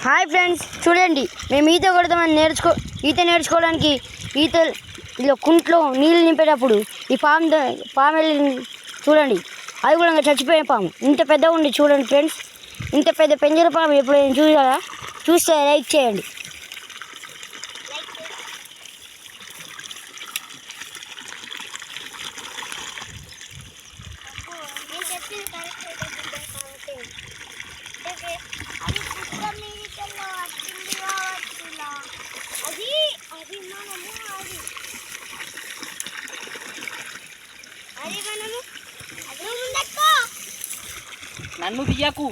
Hi friends, చూడండి మేము ఈత కొడతామని ఈత నేర్చుకోవడానికి ఇలా కుంట్లో నీళ్ళు నింపేటప్పుడు ఈ పాము వెళ్ళి చూడండి. అది కూడా ఇంకా చచ్చిపోయిన పాము. ఇంత పెద్దగా ఉంది చూడండి ఫ్రెండ్స్. ఇంత పెద్ద పెంజర పాము ఎప్పుడైనా చూసారా? చూస్తే లైక్ చేయండి. నన్ను తీయకు.